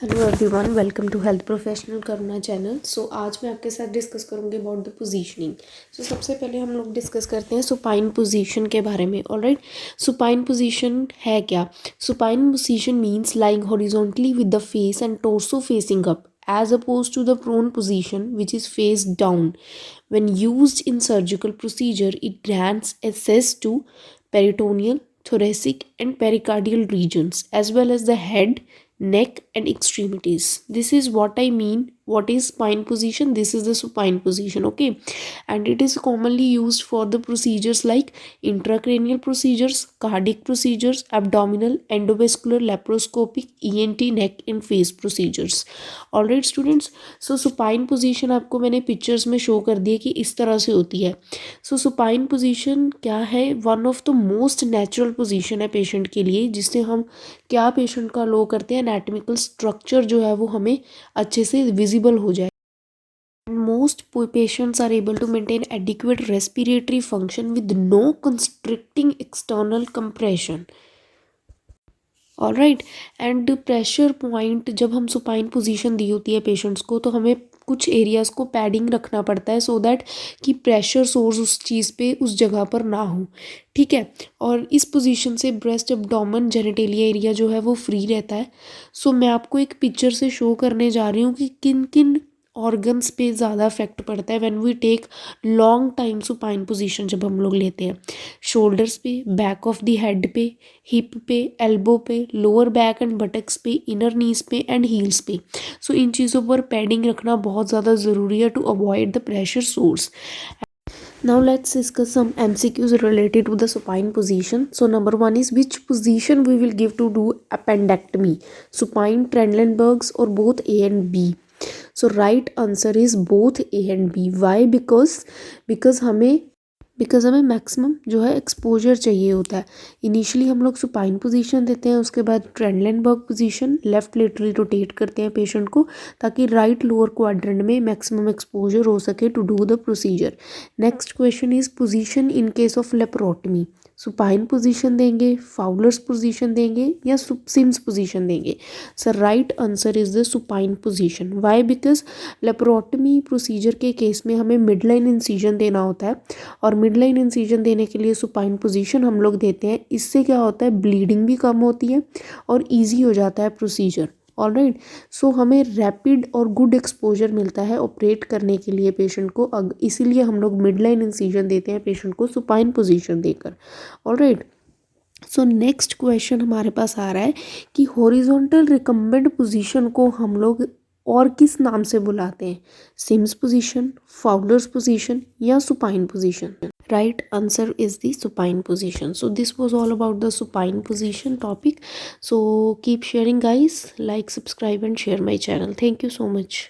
Hello everyone, welcome to health professional Karuna channel. So आज मैं आपके साथ डिस्कस करूंगी अबाउट द पोजीशनिंग। सो सबसे पहले हम लोग डिस्कस करते हैं सुपाइन पोजीशन के बारे में। ऑलराइट, सुपाइन पोजीशन है क्या? Supine position means lying horizontally with the face and torso facing up as opposed to the prone position which is face down. When used in surgical procedure, it grants access to peritoneal, thoracic and pericardial regions as well as the head, neck and extremities. This is what I mean. What is spine position? This is the supine position, okay? And it is commonly used for the procedures like intracranial procedures, cardiac procedures, abdominal, endovascular, laparoscopic, ENT, neck and face procedures. Alright students, so supine position आपको मैंने pictures में show कर दिया कि इस तरह से होती है। सो सुपाइन पोजीशन क्या है? One of the most natural position है पेशेंट के लिए, जिससे हम क्या पेशेंट का लो करते हैं, एनाटॉमिकल स्ट्रक्चर जो है वो हमें अच्छे से विजिबल हो जाए। Most patients are able to maintain adequate respiratory function with no constricting external compression. All right, and pressure point जब हम सुपाइन पोजीशन दी होती है पेशेंट्स को, तो हमें कुछ एरियाज़ को पैडिंग रखना पड़ता है सो दैट कि प्रेशर सोर्स उस चीज़ पे उस जगह पर ना हो। ठीक है, और इस पोजीशन से ब्रेस्ट एब्डोमेन जेनिटेलिया एरिया जो है वो फ्री रहता है। सो मैं आपको एक पिक्चर से शो करने जा रही हूँ कि किन किन ऑर्गन्स पे ज़्यादा इफेक्ट पड़ता है when we take long time supine position जब हम लोग लेते हैं। शोल्डर्स पे, बैक ऑफ द हेड पे, हिप पे, एल्बो पे, लोअर बैक एंड बटक्स पे, इनर नीज पे एंड हील्स पे। सो इन चीज़ों पर पैडिंग रखना बहुत ज़्यादा ज़रूरी है to avoid the pressure sores. Now let's discuss some MCQs related to the supine position. So number one is, which position we will give to do appendectomy? Supine, Trendelenburg's or both A and B? So right answer is both A and B. Why? Because हमें maximum जो है exposure चाहिए होता है। Initially हम लोग supine position देते हैं, उसके बाद Trendelenburg position, left laterally rotate करते हैं पेशेंट को ताकि राइट लोअर क्वाड्रेंट में मैक्सिमम एक्सपोजर हो सके to do the procedure. Next question is position in case of laparotomy. Supine position देंगे, फाउलर्स पोजीशन देंगे या सिम्स पोजीशन देंगे? Sir right answer is the supine position. Why? Because laparotomy procedure के case में हमें mid line incision देना होता है, और मिड लाइन इंसीजन देने के लिए सुपाइन पोजीशन हम लोग देते हैं। इससे क्या होता है, ब्लीडिंग भी कम होती है और ईजी हो जाता है प्रोसीजर। ऑलराइट, सो हमें रैपिड और गुड एक्सपोजर मिलता है ऑपरेट करने के लिए पेशेंट को, इसीलिए हम लोग मिड लाइन इंसीजन देते हैं पेशेंट को सुपाइन पोजीशन देकर। ऑलराइट, सो नेक्स्ट क्वेश्चन हमारे पास आ रहा है कि हॉरिजॉन्टल रिकम्बेंट पोजीशन को हम लोग और किस नाम से बुलाते हैं? सिम्स पोजीशन, फाउलर्स पोजीशन या supine position? Right answer is the supine position. So this was all about the supine position topic. So keep sharing guys, like, subscribe and share my channel. Thank you so much.